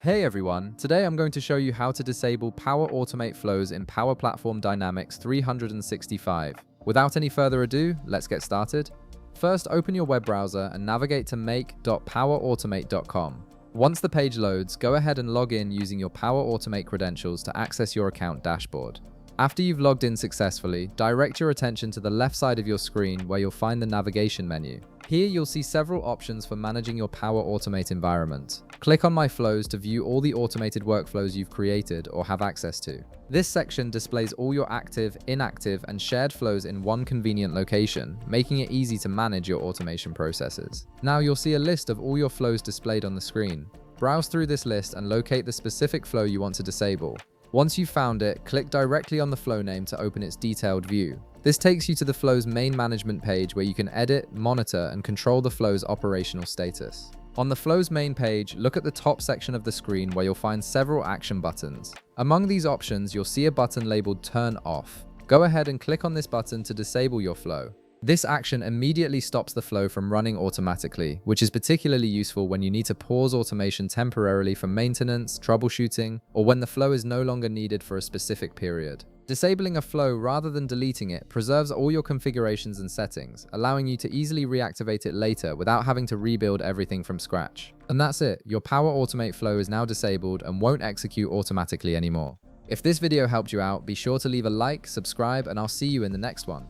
Hey everyone, today I'm going to show you how to disable Power Automate flows in Power Platform Dynamics 365. Without any further ado, let's get started. First, open your web browser and navigate to make.powerautomate.com. Once the page loads, go ahead and log in using your Power Automate credentials to access your account dashboard. After you've logged in successfully, direct your attention to the left side of your screen where you'll find the navigation menu. Here you'll see several options for managing your Power Automate environment. Click on My Flows to view all the automated workflows you've created or have access to. This section displays all your active, inactive, and shared flows in one convenient location, making it easy to manage your automation processes. Now you'll see a list of all your flows displayed on the screen. Browse through this list and locate the specific flow you want to disable. Once you've found it, click directly on the flow name to open its detailed view. This takes you to the flow's main management page where you can edit, monitor, and control the flow's operational status. On the flow's main page, look at the top section of the screen where you'll find several action buttons. Among these options, you'll see a button labeled Turn Off. Go ahead and click on this button to disable your flow. This action immediately stops the flow from running automatically, which is particularly useful when you need to pause automation temporarily for maintenance, troubleshooting, or when the flow is no longer needed for a specific period. Disabling a flow rather than deleting it preserves all your configurations and settings, allowing you to easily reactivate it later without having to rebuild everything from scratch. And that's it, your Power Automate flow is now disabled and won't execute automatically anymore. If this video helped you out, be sure to leave a like, subscribe, and I'll see you in the next one.